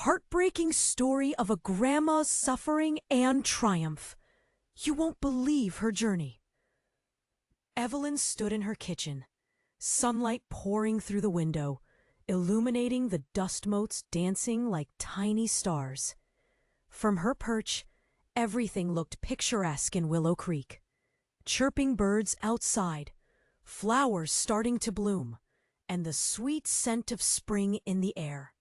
heartbreaking story of a grandma's suffering and triumph. You won't believe her journey. Evelyn stood in her kitchen, sunlight pouring through the window, illuminating the dust motes dancing like tiny stars. From her perch, everything looked picturesque in Willow Creek. Chirping birds outside, flowers starting to bloom, and the sweet scent of spring in the air.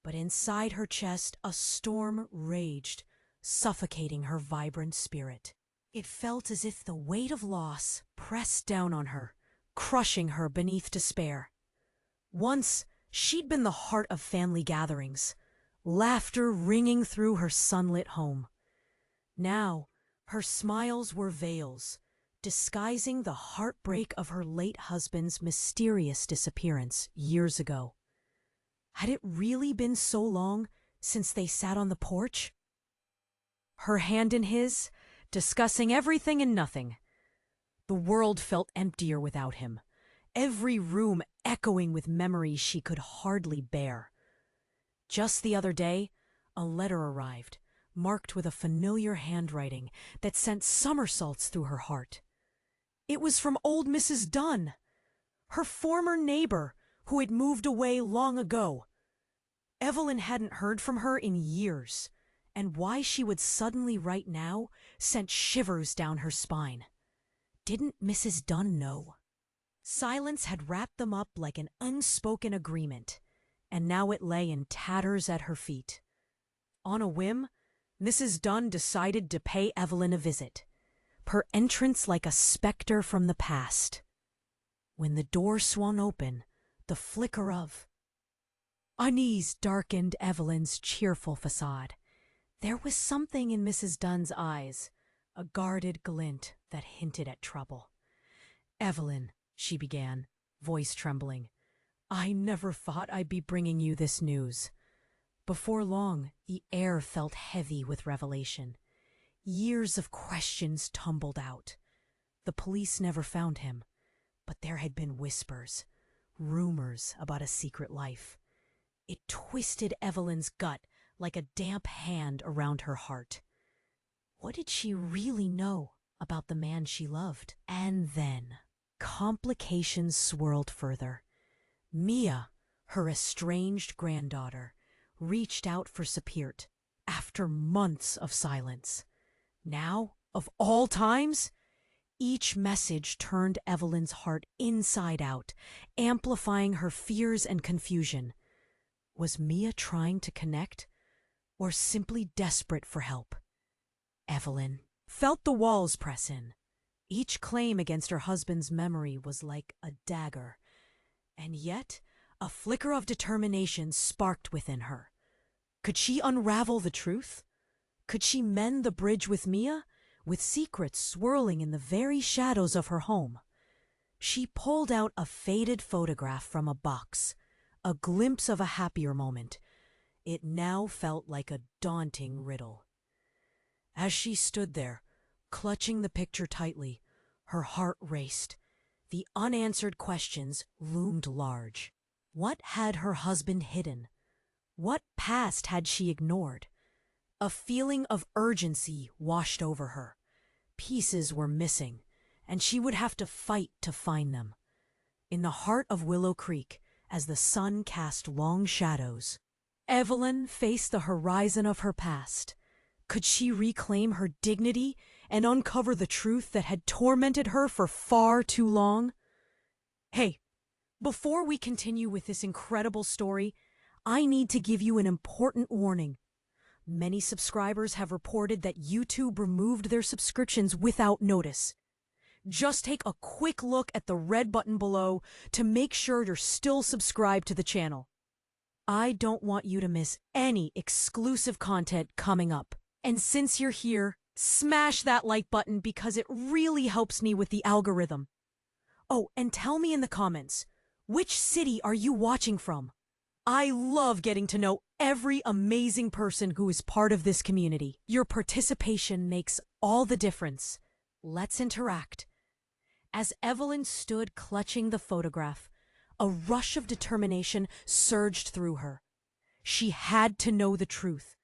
But inside her chest, a storm raged, suffocating her vibrant spirit. It felt as if the weight of loss pressed down on her, crushing her beneath despair. Once, she'd been the heart of family gatherings, laughter ringing through her sunlit home. Now, her smiles were veils, disguising the heartbreak of her late husband's mysterious disappearance years ago. Had it really been so long since they sat on the porch? Her hand in his, discussing everything and nothing. The world felt emptier without him, every room echoing with memories she could hardly bear. Just the other day, a letter arrived, marked with a familiar handwriting that sent somersaults through her heart. It was from old Mrs. Dunn, her former neighbor who had moved away long ago. Evelyn hadn't heard from her in years, and why she would suddenly write now sent shivers down her spine. Didn't Mrs. Dunn know? Silence had wrapped them up like an unspoken agreement, and now it lay in tatters at her feet. On a whim, Mrs. Dunn decided to pay Evelyn a visit, her entrance like a specter from the past. When the door swung open, the flicker of unease darkened Evelyn's cheerful facade. There was something in Mrs. Dunn's eyes, a guarded glint that hinted at trouble. "Evelyn," she began, voice trembling, "I never thought I'd be bringing you this news." Before long, the air felt heavy with revelation. Years of questions tumbled out. The police never found him, but there had been whispers, rumors about a secret life. It twisted Evelyn's gut like a damp hand around her heart. What did she really know about the man she loved? And then, complications swirled further. Mia, her estranged granddaughter, reached out for support after months of silence. Now, of all times, each message turned Evelyn's heart inside out, amplifying her fears and confusion. Was Mia trying to connect, or simply desperate for help? Evelyn felt the walls press in. Each claim against her husband's memory was like a dagger, and yet a flicker of determination sparked within her. Could she unravel the truth? Could she mend the bridge with Mia, with secrets swirling in the very shadows of her home? She pulled out a faded photograph from a box, a glimpse of a happier moment. It now felt like a daunting riddle. As she stood there, clutching the picture tightly, her heart raced. The unanswered questions loomed large. What had her husband hidden? What past had she ignored? A feeling of urgency washed over her. Pieces were missing, and she would have to fight to find them. In the heart of Willow Creek, as the sun cast long shadows, Evelyn faced the horizon of her past. Could she reclaim her dignity and uncover the truth that had tormented her for far too long? Hey, before we continue with this incredible story, I need to give you an important warning. Many subscribers have reported that YouTube removed their subscriptions without notice. Just take a quick look at the red button below to make sure you're still subscribed to the channel. I don't want you to miss any exclusive content coming up. And since you're here, smash that like button because it really helps me with the algorithm. Oh, and tell me in the comments, which city are you watching from? I love getting to know every amazing person who is part of this community. Your participation makes all the difference. Let's interact. As Evelyn stood clutching the photograph, a rush of determination surged through her. She had to know the truth,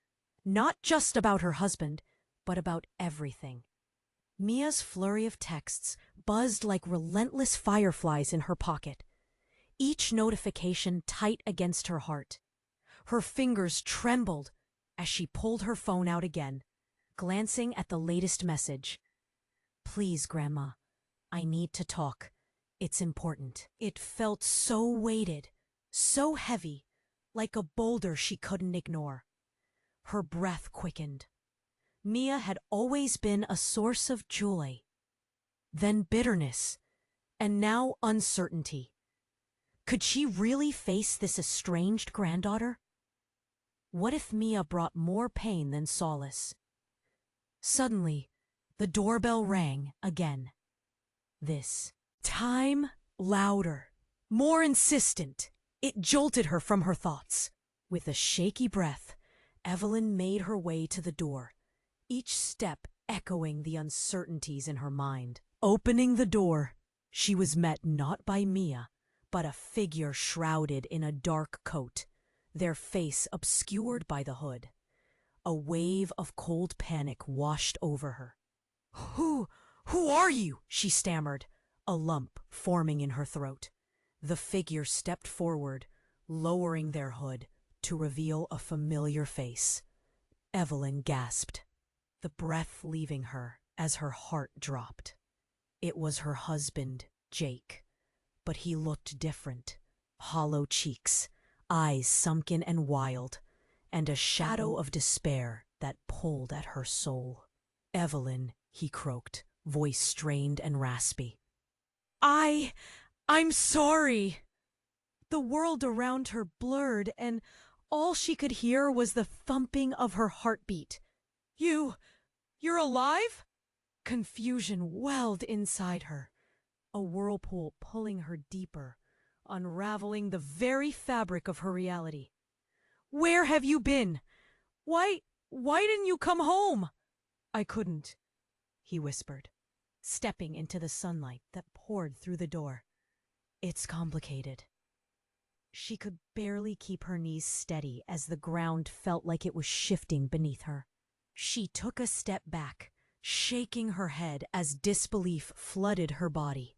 not just about her husband, but about everything. Mia's flurry of texts buzzed like relentless fireflies in her pocket, each notification tight against her heart. Her fingers trembled as she pulled her phone out again, glancing at the latest message. "Please, Grandma, I need to talk. It's important." It felt so weighted, so heavy, like a boulder she couldn't ignore. Her breath quickened. Mia had always been a source of joy, then bitterness, and now uncertainty. Could she really face this estranged granddaughter? What if Mia brought more pain than solace? Suddenly, the doorbell rang again. This time louder, more insistent. It jolted her from her thoughts. With a shaky breath, Evelyn made her way to the door, each step echoing the uncertainties in her mind. Opening the door, she was met not by Mia, but a figure shrouded in a dark coat, their face obscured by the hood. A wave of cold panic washed over her. Who are you?" she stammered, a lump forming in her throat. The figure stepped forward, lowering their hood to reveal a familiar face. Evelyn gasped, the breath leaving her as her heart dropped. It was her husband, Jake, but he looked different. Hollow cheeks, eyes sunken and wild, and a shadow of despair that pulled at her soul. "Evelyn," he croaked, voice strained and raspy. I'm sorry." The world around her blurred, and all she could hear was the thumping of her heartbeat. You're alive?" Confusion welled inside her, a whirlpool pulling her deeper, unraveling the very fabric of her reality. "Where have you been? Why didn't you come home?" "I couldn't," he whispered, stepping into the sunlight that poured through the door. "It's complicated." She could barely keep her knees steady as the ground felt like it was shifting beneath her. She took a step back, shaking her head as disbelief flooded her body.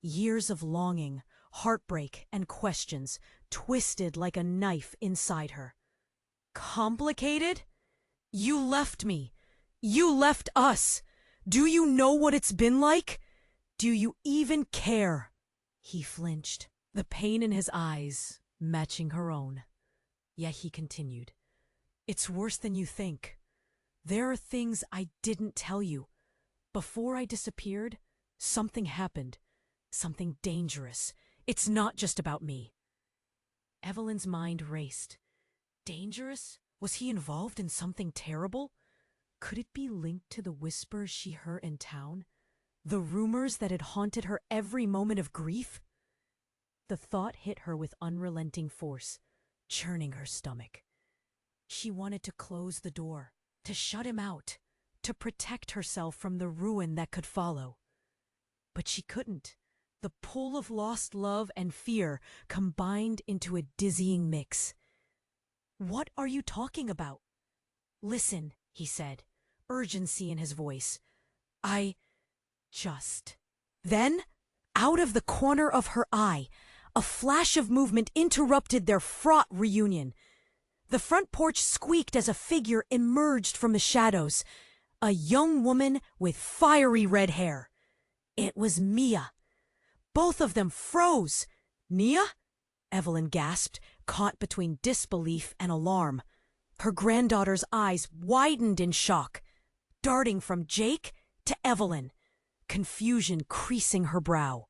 Years of longing, heartbreak, and questions twisted like a knife inside her. "Complicated? You left me. You left us. Do you know what it's been like? Do you even care?" He flinched, the pain in his eyes matching her own. Yet he continued, "It's worse than you think. There are things I didn't tell you. Before I disappeared, something happened. Something dangerous. It's not just about me." Evelyn's mind raced. Dangerous? Was he involved in something terrible? Could it be linked to the whispers she heard in town? The rumors that had haunted her every moment of grief? The thought hit her with unrelenting force, churning her stomach. She wanted to close the door, to shut him out, to protect herself from the ruin that could follow. But she couldn't. The pull of lost love and fear combined into a dizzying mix. "What are you talking about?" "Listen," he said, urgency in his voice. "I just..." Then, out of the corner of her eye, a flash of movement interrupted their fraught reunion. The front porch squeaked as a figure emerged from the shadows. A young woman with fiery red hair. It was Mia. Both of them froze. "Mia?" Evelyn gasped, caught between disbelief and alarm. Her granddaughter's eyes widened in shock, darting from Jake to Evelyn, confusion creasing her brow.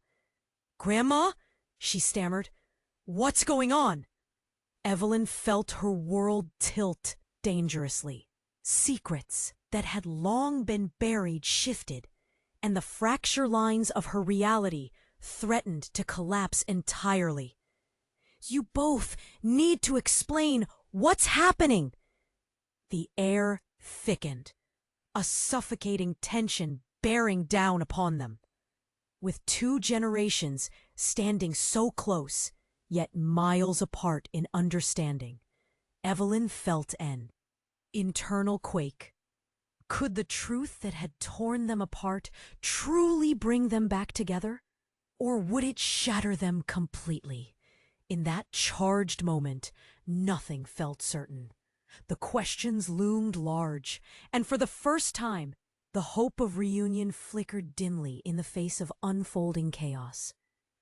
"Grandma?" she stammered. "What's going on?" Evelyn felt her world tilt dangerously. Secrets that had long been buried shifted, and the fracture lines of her reality threatened to collapse entirely. "You both need to explain what's happening." The air thickened, a suffocating tension bearing down upon them. With 2 generations standing so close, yet miles apart in understanding, Evelyn felt an internal quake. Could the truth that had torn them apart truly bring them back together? Or would it shatter them completely? In that charged moment, nothing felt certain. The questions loomed large, and for the first time, the hope of reunion flickered dimly in the face of unfolding chaos.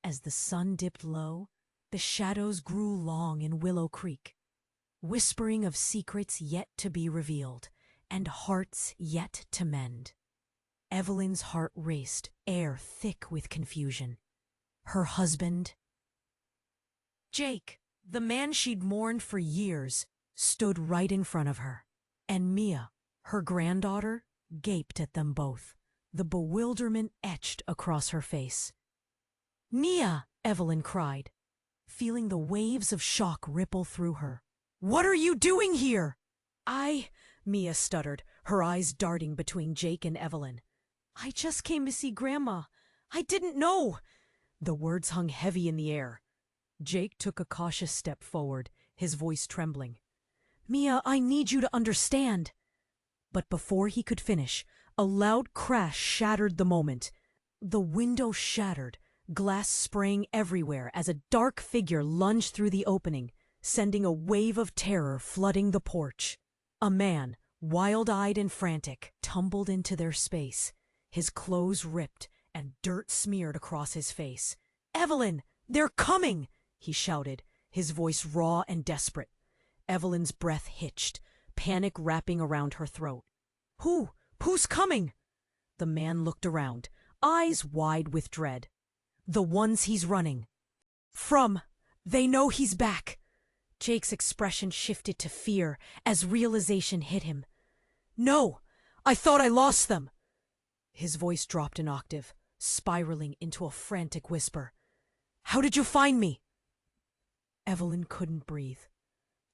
As the sun dipped low, the shadows grew long in Willow Creek, whispering of secrets yet to be revealed and hearts yet to mend. Evelyn's heart raced, air thick with confusion. Her husband, Jake, the man she'd mourned for years, stood right in front of her, and Mia, her granddaughter, gaped at them both, the bewilderment etched across her face. "Mia!" Evelyn cried, feeling the waves of shock ripple through her. "What are you doing here?" Mia stuttered, her eyes darting between Jake and Evelyn. "I just came to see Grandma. I didn't know." The words hung heavy in the air. Jake took a cautious step forward, his voice trembling. "Mia, I need you to understand." But before he could finish, a loud crash shattered the moment. The window shattered, glass spraying everywhere as a dark figure lunged through the opening, sending a wave of terror flooding the porch. A man, wild-eyed and frantic, tumbled into their space, his clothes ripped and dirt smeared across his face. "Evelyn, they're coming!" he shouted, his voice raw and desperate. Evelyn's breath hitched, panic wrapping around her throat. Who's coming?" The man looked around, eyes wide with dread. "The ones he's running from. They know he's back." Jake's expression shifted to fear as realization hit him. "No, I thought I lost them." His voice dropped an octave, spiraling into a frantic whisper. "How did you find me?" Evelyn couldn't breathe.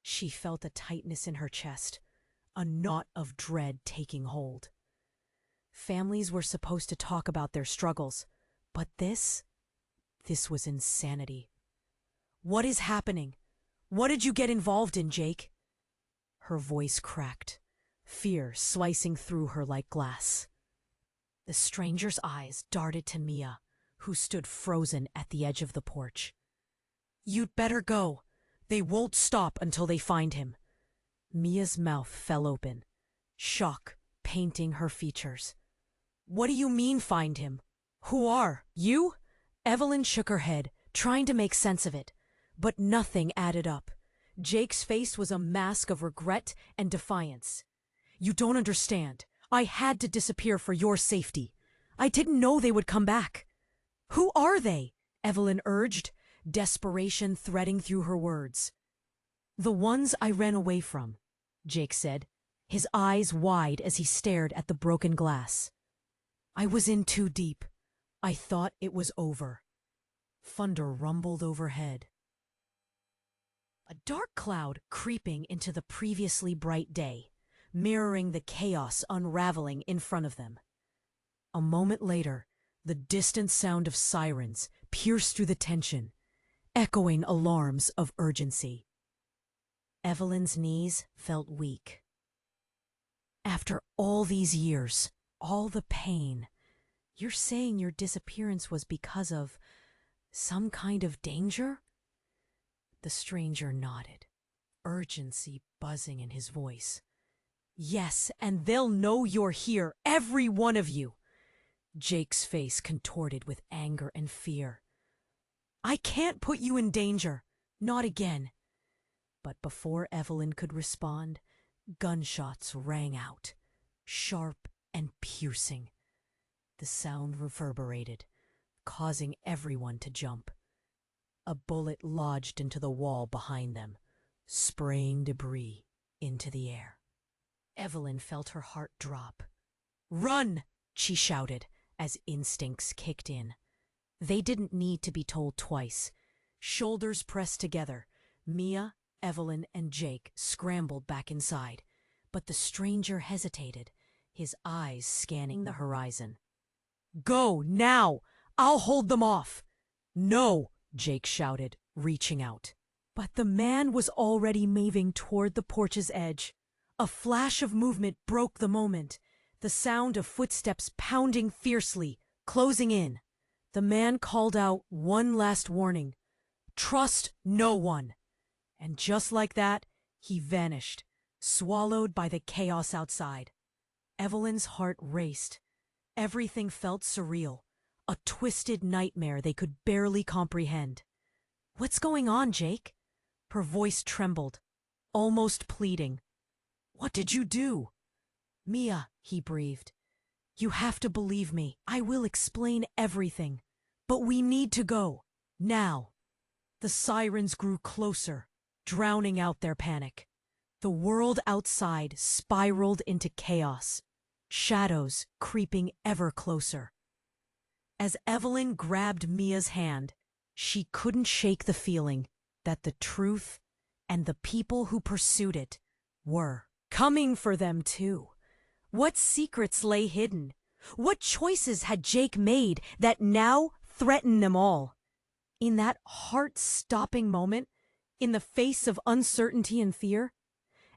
She felt a tightness in her chest, a knot of dread taking hold. Families were supposed to talk about their struggles, but this was insanity. "What is happening? What did you get involved in, Jake?" Her voice cracked, fear slicing through her like glass. The stranger's eyes darted to Mia, who stood frozen at the edge of the porch. "You'd better go. They won't stop until they find him." Mia's mouth fell open, shock painting her features. "What do you mean, find him? Who are you?" Evelyn shook her head, trying to make sense of it, but nothing added up. Jake's face was a mask of regret and defiance. "You don't understand. I had to disappear for your safety. I didn't know they would come back." "Who are they?" Evelyn urged, desperation threading through her words. "The ones I ran away from," Jake said, his eyes wide as he stared at the broken glass. "I was in too deep. I thought it was over." Thunder rumbled overhead. A dark cloud creeping into the previously bright day, mirroring the chaos unraveling in front of them. A moment later, the distant sound of sirens pierced through the tension, echoing alarms of urgency. Evelyn's knees felt weak. "After all these years, all the pain, you're saying your disappearance was because of some kind of danger?" The stranger nodded, urgency buzzing in his voice. "Yes, and they'll know you're here, every one of you." Jake's face contorted with anger and fear. "I can't put you in danger, not again." But before Evelyn could respond, gunshots rang out, sharp and piercing. The sound reverberated, causing everyone to jump. A bullet lodged into the wall behind them, spraying debris into the air. Evelyn felt her heart drop. "Run!" she shouted as instincts kicked in. They didn't need to be told twice. Shoulders pressed together, Mia, Evelyn, and Jake scrambled back inside, but the stranger hesitated, his eyes scanning the horizon. "Go, now! I'll hold them off!" "No!" Jake shouted, reaching out. But the man was already moving toward the porch's edge. A flash of movement broke the moment, the sound of footsteps pounding fiercely, closing in. The man called out one last warning. Trust no one. And just like that, he vanished, swallowed by the chaos outside. Evelyn's heart raced. Everything felt surreal, a twisted nightmare they could barely comprehend. What's going on, Jake? Her voice trembled, almost pleading. What did you do? Mia, he breathed. You have to believe me. I will explain everything. But we need to go. Now. The sirens grew closer, drowning out their panic. The world outside spiraled into chaos, shadows creeping ever closer. As Evelyn grabbed Mia's hand, she couldn't shake the feeling that the truth and the people who pursued it were coming for them too. What secrets lay hidden? What choices had Jake made that now threatened them all? In that heart-stopping moment, in the face of uncertainty and fear,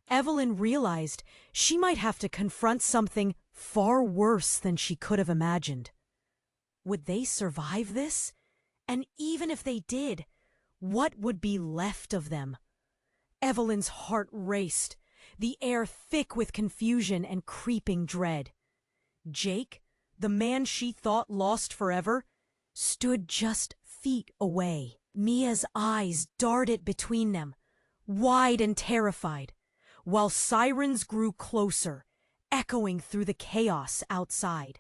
Evelyn realized she might have to confront something far worse than she could have imagined. Would they survive this? And even if they did, what would be left of them? Evelyn's heart raced, the air thick with confusion and creeping dread. Jake, the man she thought lost forever, stood just feet away. Mia's eyes darted between them, wide and terrified, while sirens grew closer, echoing through the chaos outside.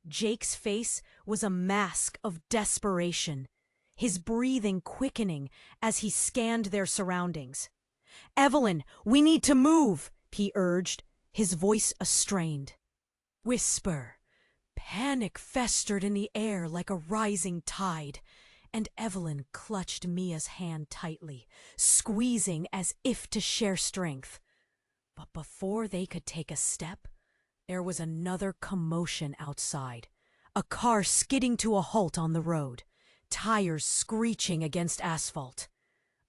Jake's face was a mask of desperation, his breathing quickening as he scanned their surroundings. Evelyn, we need to move, he urged, his voice strained. Whisper. Panic festered in the air like a rising tide, and Evelyn clutched Mia's hand tightly, squeezing as if to share strength. But before they could take a step, there was another commotion outside. A car skidding to a halt on the road, tires screeching against asphalt.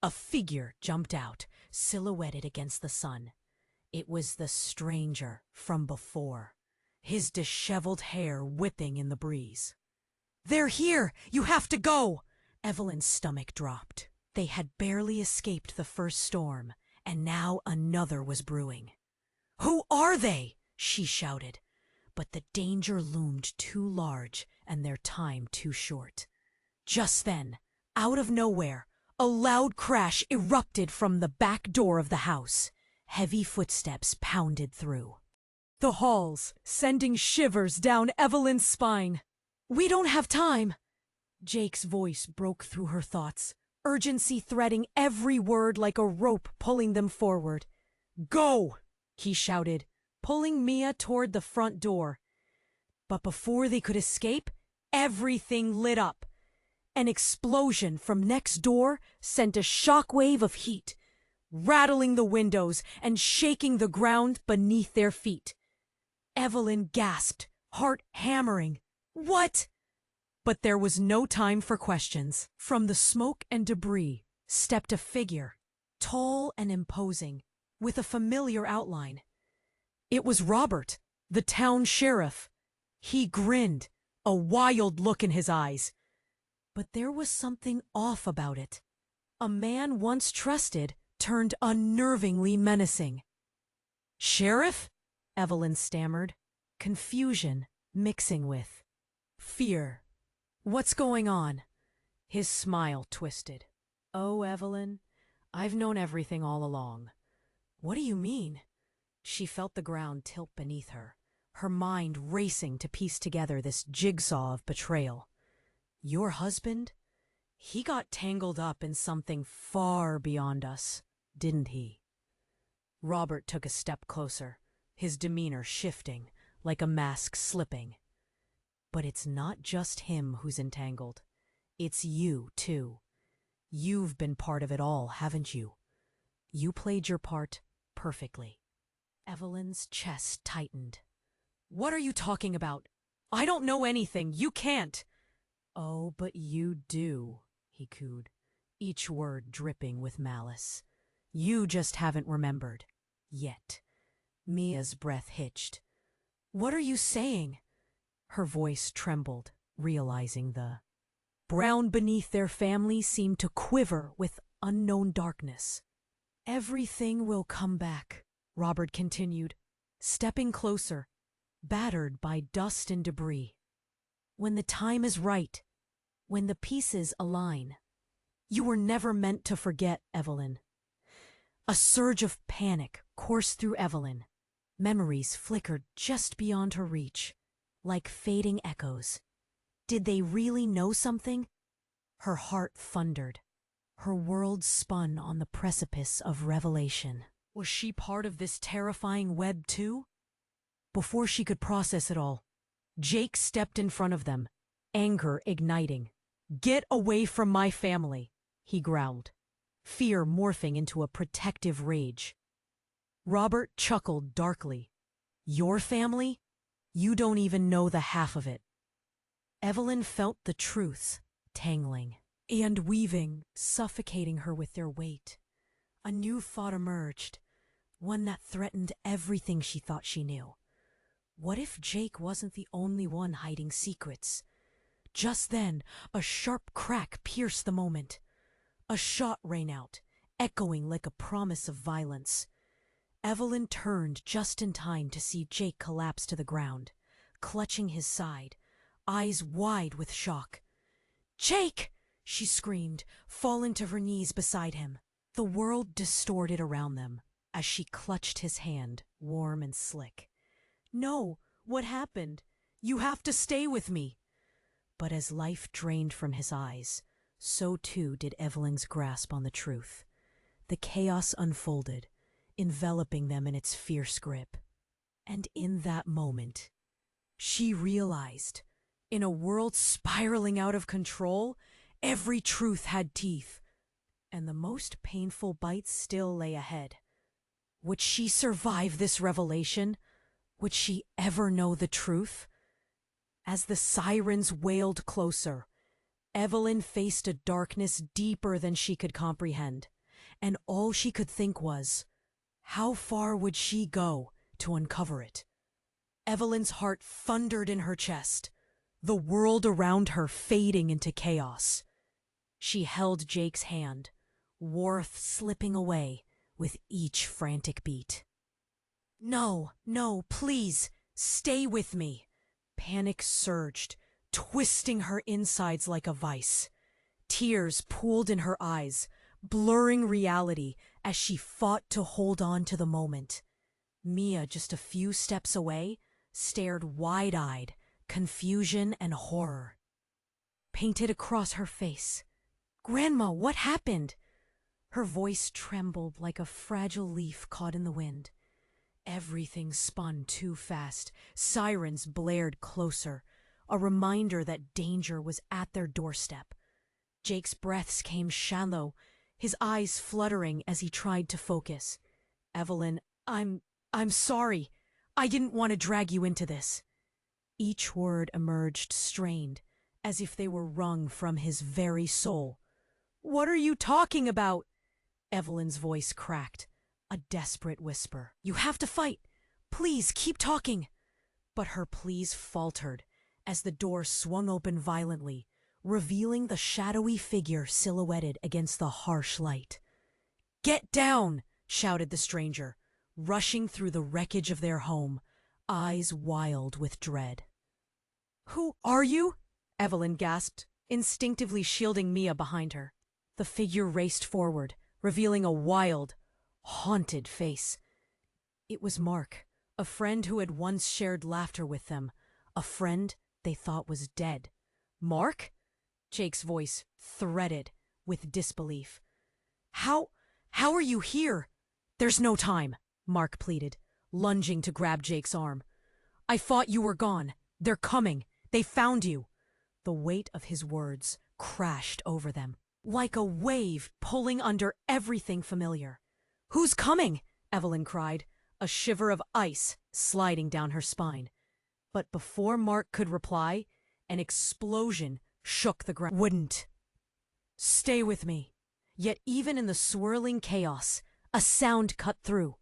A figure jumped out, silhouetted against the sun. It was the stranger from before, his disheveled hair whipping in the breeze. They're here! You have to go! Evelyn's stomach dropped. They had barely escaped the first storm, and now another was brewing. Who are they? She shouted. But the danger loomed too large and their time too short. Just then, out of nowhere, a loud crash erupted from the back door of the house. Heavy footsteps pounded through the halls, sending shivers down Evelyn's spine. We don't have time. Jake's voice broke through her thoughts, urgency threading every word like a rope pulling them forward. Go! He shouted, pulling Mia toward the front door. But before they could escape, everything lit up. An explosion from next door sent a shockwave of heat, rattling the windows and shaking the ground beneath their feet. Evelyn gasped, heart hammering. What? But there was no time for questions. From the smoke and debris stepped a figure, tall and imposing, with a familiar outline. It was Robert, the town sheriff. He grinned, a wild look in his eyes. But there was something off about it. A man once trusted turned unnervingly menacing. Sheriff? Evelyn stammered, confusion mixing with fear. What's going on? His smile twisted. Oh, Evelyn, I've known everything all along. What do you mean? She felt the ground tilt beneath her, her mind racing to piece together this jigsaw of betrayal. Your husband? He got tangled up in something far beyond us, didn't he? Robert took a step closer, his demeanor shifting, like a mask slipping. But it's not just him who's entangled. It's you, too. You've been part of it all, haven't you? You played your part perfectly. Evelyn's chest tightened. What are you talking about? I don't know anything. You can't. Oh, but you do, he cooed. each word dripping with malice. You just haven't remembered. Yet. Mia's breath hitched. What are you saying? Her voice trembled, realizing the ground beneath their family seemed to quiver with unknown darkness. Everything will come back, Robert continued, stepping closer, battered by dust and debris. When the time is right, when the pieces align. You were never meant to forget, Evelyn. A surge of panic coursed through Evelyn. Memories flickered just beyond her reach, like fading echoes. Did they really know something? Her heart thundered. Her world spun on the precipice of revelation. Was she part of this terrifying web too? Before she could process it all, Jake stepped in front of them, anger igniting. Get away from my family, he growled, fear morphing into a protective rage. Robert chuckled darkly. Your family? You don't even know the half of it. Evelyn felt the truths, tangling and weaving, suffocating her with their weight. A new thought emerged, one that threatened everything she thought she knew. What if Jake wasn't the only one hiding secrets? Just then, a sharp crack pierced the moment. A shot rang out, echoing like a promise of violence. Evelyn turned just in time to see Jake collapse to the ground, clutching his side, eyes wide with shock. Jake! She screamed, falling to her knees beside him. The world distorted around them as she clutched his hand, warm and slick. No, what happened? You have to stay with me. But as life drained from his eyes, so too did Evelyn's grasp on the truth. The chaos unfolded, enveloping them in its fierce grip. And in that moment, she realized, in a world spiraling out of control, every truth had teeth, and the most painful bite still lay ahead. Would she survive this revelation? Would she ever know the truth? As the sirens wailed closer, Evelyn faced a darkness deeper than she could comprehend, and all she could think was, how far would she go to uncover it? Evelyn's heart thundered in her chest, the world around her fading into chaos. She held Jake's hand, warmth slipping away with each frantic beat. No, no, please, stay with me. Panic surged, twisting her insides like a vice. Tears pooled in her eyes, blurring reality as she fought to hold on to the moment. Mia, just a few steps away, stared wide-eyed, confusion and horror painted across her face. Grandma, what happened? Her voice trembled like a fragile leaf caught in the wind. Everything spun too fast. Sirens blared closer, a reminder that danger was at their doorstep. Jake's breaths came shallow, his eyes fluttering as he tried to focus. Evelyn, I'm sorry. I didn't want to drag you into this. Each word emerged strained, as if they were wrung from his very soul. What are you talking about? Evelyn's voice cracked, a desperate whisper. You have to fight. Please keep talking. But her pleas faltered as the door swung open violently, revealing the shadowy figure silhouetted against the harsh light. Get down, shouted the stranger, rushing through the wreckage of their home, eyes wild with dread. Who are you? Evelyn gasped, instinctively shielding Mia behind her. The figure raced forward, revealing a wild, haunted face. It was Mark, a friend who had once shared laughter with them, a friend they thought was dead. Mark? Jake's voice threaded with disbelief. How are you here? There's no time, Mark pleaded, lunging to grab Jake's arm. I thought you were gone. They're coming. They found you. The weight of his words crashed over them, like a wave pulling under everything familiar. Who's coming? Evelyn cried, a shiver of ice sliding down her spine. But before Mark could reply, an explosion shook the ground. Wouldn't. Stay with me, Yet even in the swirling chaos, a sound cut through.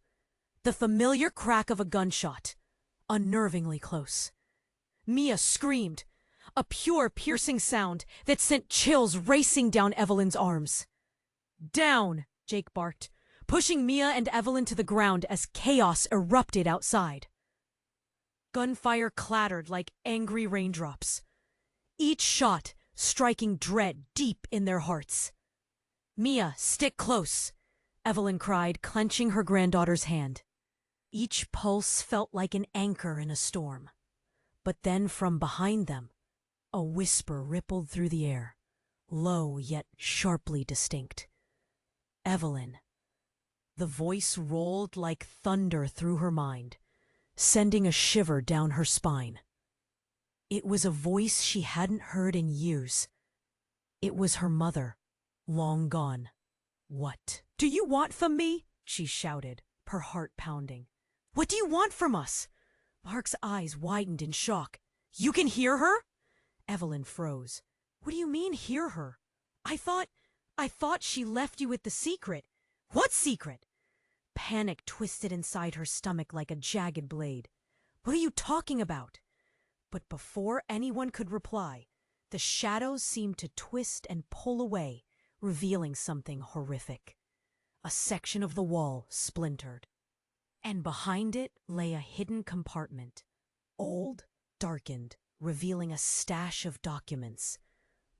The familiar crack of a gunshot, unnervingly close. Mia screamed, a pure, piercing sound that sent chills racing down Evelyn's arms. "Down!" Jake barked, pushing Mia and Evelyn to the ground as chaos erupted outside. Gunfire clattered like angry raindrops, each shot striking dread deep in their hearts. "Mia, stick close," Evelyn cried, clenching her granddaughter's hand. Each pulse felt like an anchor in a storm. But then from behind them, a whisper rippled through the air, low yet sharply distinct. "Evelyn." The voice rolled like thunder through her mind, sending a shiver down her spine. It was a voice she hadn't heard in years. It was her mother, long gone. "What do you want from me?" she shouted, her heart pounding. "What do you want from us?" Mark's eyes widened in shock. "You can hear her?" Evelyn froze. "What do you mean, hear her? I thought she left you with the secret." "What secret?" Panic twisted inside her stomach like a jagged blade. "What are you talking about?" But before anyone could reply, the shadows seemed to twist and pull away, revealing something horrific. A section of the wall splintered, and behind it lay a hidden compartment, old, darkened, revealing a stash of documents.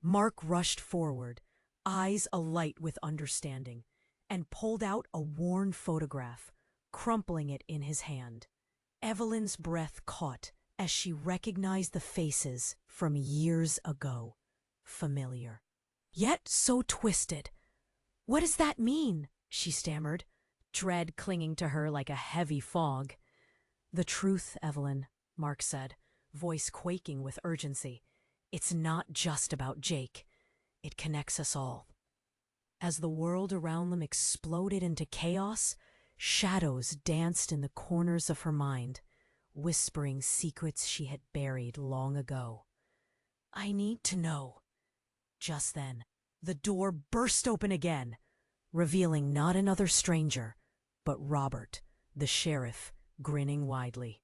Mark rushed forward, eyes alight with understanding, and pulled out a worn photograph, crumpling it in his hand. Evelyn's breath caught as she recognized the faces from years ago, familiar, yet so twisted. "What does that mean?" she stammered, dread clinging to her like a heavy fog. "The truth, Evelyn," Mark said, voice quaking with urgency. "It's not just about Jake. It connects us all." As the world around them exploded into chaos, shadows danced in the corners of her mind, whispering secrets she had buried long ago. "I need to know." Just then, the door burst open again, revealing not another stranger, but Robert, the sheriff, grinning widely.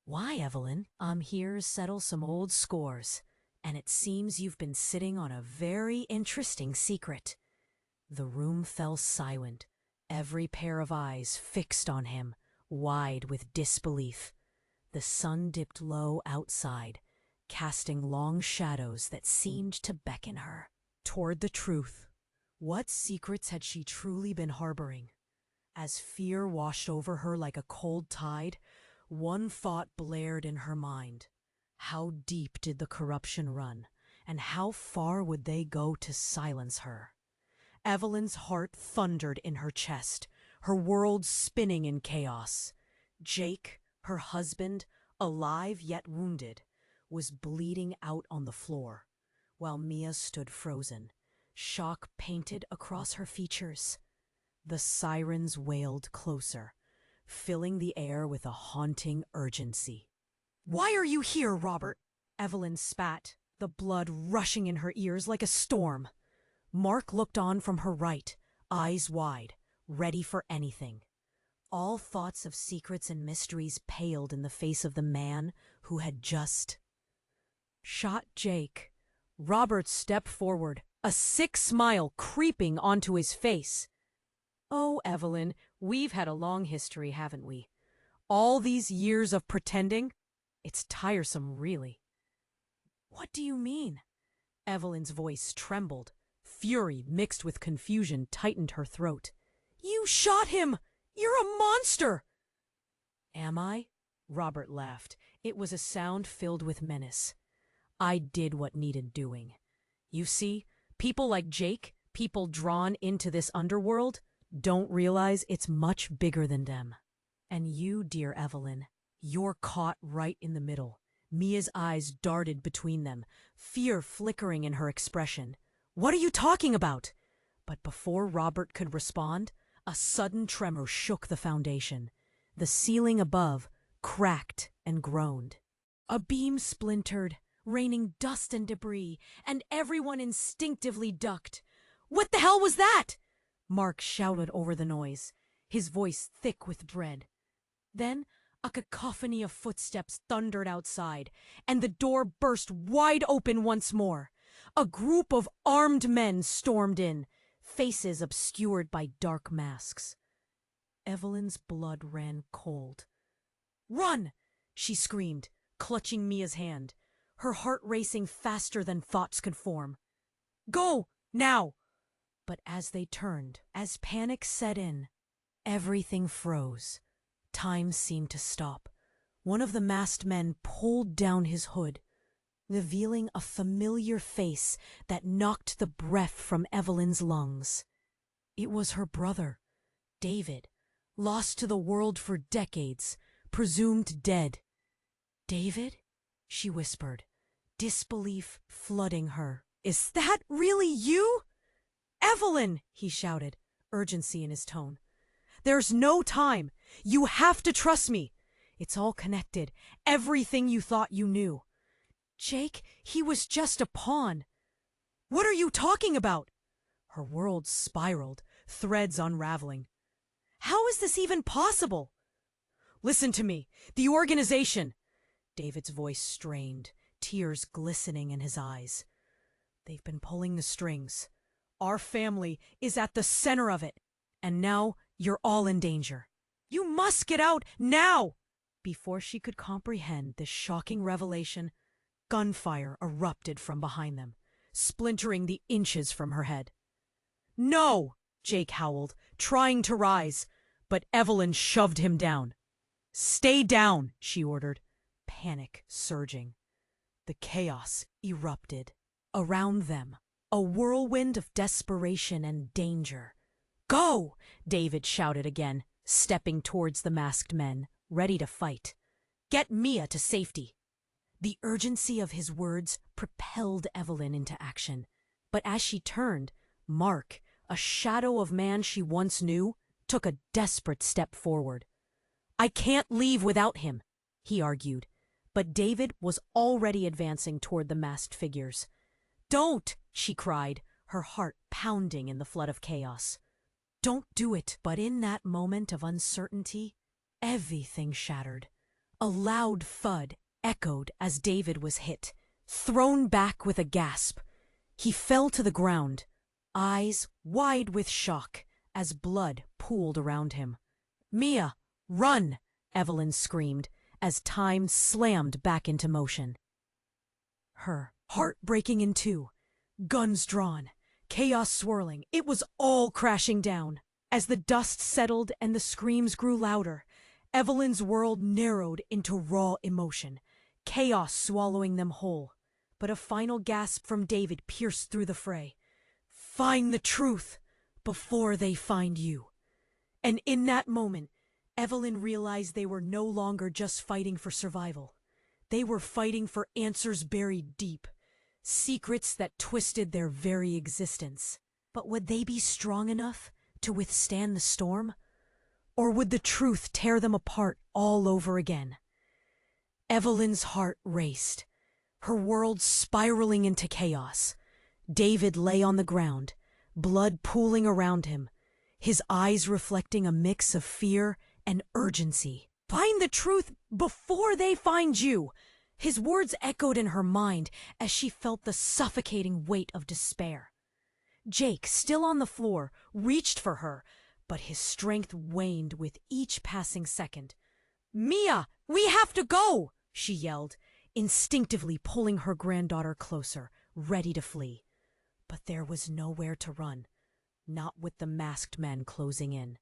"Why, Evelyn? I'm here to settle some old scores, and it seems you've been sitting on a very interesting secret." The room fell silent, every pair of eyes fixed on him, wide with disbelief. The sun dipped low outside, casting long shadows that seemed to beckon her toward the truth. What secrets had she truly been harboring? As fear washed over her like a cold tide, one thought blared in her mind. How deep did the corruption run, and how far would they go to silence her? Evelyn's heart thundered in her chest, her world spinning in chaos. Jake, her husband, alive yet wounded, was bleeding out on the floor, while Mia stood frozen, shock painted across her features. The sirens wailed closer, filling the air with a haunting urgency. "Why are you here, Robert?" Evelyn spat, the blood rushing in her ears like a storm. Mark looked on from her right, eyes wide, ready for anything. All thoughts of secrets and mysteries paled in the face of the man who had just shot Jake. Robert stepped forward, a sick smile creeping onto his face. "Oh, Evelyn, we've had a long history, haven't we? All these years of pretending? It's tiresome, really." "What do you mean?" Evelyn's voice trembled. Fury mixed with confusion tightened her throat. "You shot him! You're a monster!" "Am I?" Robert laughed. It was a sound filled with menace. "I did what needed doing. You see, people like Jake, people drawn into this underworld, don't realize it's much bigger than them. And you, dear Evelyn, you're caught right in the middle." Mia's eyes darted between them, fear flickering in her expression. "What are you talking about?" But before Robert could respond, a sudden tremor shook the foundation. The ceiling above cracked and groaned. A beam splintered, raining dust and debris, and everyone instinctively ducked. What the hell was that? Mark shouted over the noise, his voice thick with dread. Then a cacophony of footsteps thundered outside, and the door burst wide open once more. A group of armed men stormed in, faces obscured by dark masks. Evelyn's blood ran cold. "Run!" she screamed, clutching Mia's hand, her heart racing faster than thoughts could form. "Go! Now!" But as they turned, as panic set in, everything froze. Time seemed to stop. One of the masked men pulled down his hood, revealing a familiar face that knocked the breath from Evelyn's lungs. It was her brother, David, lost to the world for decades, presumed dead. "David?" she whispered, disbelief flooding her. "Is that really you?" "Evelyn!" he shouted, urgency in his tone. "There's no time. You have to trust me. It's all connected. Everything you thought you knew." "Jake, he was just a pawn." "What are you talking about?" Her world spiraled, threads unraveling. "How is this even possible?" "Listen to me. The organization." David's voice strained, tears glistening in his eyes. "They've been pulling the strings. Our family is at the center of it. And now you're all in danger. You must get out now!" Before she could comprehend this shocking revelation, gunfire erupted from behind them, splintering the inches from her head. "No!" Jake howled, trying to rise, but Evelyn shoved him down. "Stay down," she ordered, panic surging. The chaos erupted. Around them, a whirlwind of desperation and danger. "Go!" David shouted again, stepping towards the masked men, ready to fight. "Get Mia to safety." The urgency of his words propelled Evelyn into action. But as she turned, Mark, a shadow of man she once knew, took a desperate step forward. "I can't leave without him," he argued, but David was already advancing toward the masked figures. "Don't!" she cried, her heart pounding in the flood of chaos. "Don't do it." But in that moment of uncertainty, everything shattered. A loud thud echoed as David was hit, thrown back with a gasp. He fell to the ground, eyes wide with shock, as blood pooled around him. "Mia, run!" Evelyn screamed, as time slammed back into motion. Her heart breaking in two, guns drawn, chaos swirling, it was all crashing down. As the dust settled and the screams grew louder, Evelyn's world narrowed into raw emotion, chaos swallowing them whole. But a final gasp from David pierced through the fray. "Find the truth before they find you." And in that moment, Evelyn realized they were no longer just fighting for survival. They were fighting for answers buried deep, secrets that twisted their very existence. But would they be strong enough to withstand the storm? Or would the truth tear them apart all over again? Evelyn's heart raced, her world spiraling into chaos. David lay on the ground, blood pooling around him, his eyes reflecting a mix of fear and urgency. "Find the truth before they find you!" His words echoed in her mind as she felt the suffocating weight of despair. Jake, still on the floor, reached for her, but his strength waned with each passing second. "Mia, we have to go!" she yelled, instinctively pulling her granddaughter closer, ready to flee. But there was nowhere to run, not with the masked men closing in.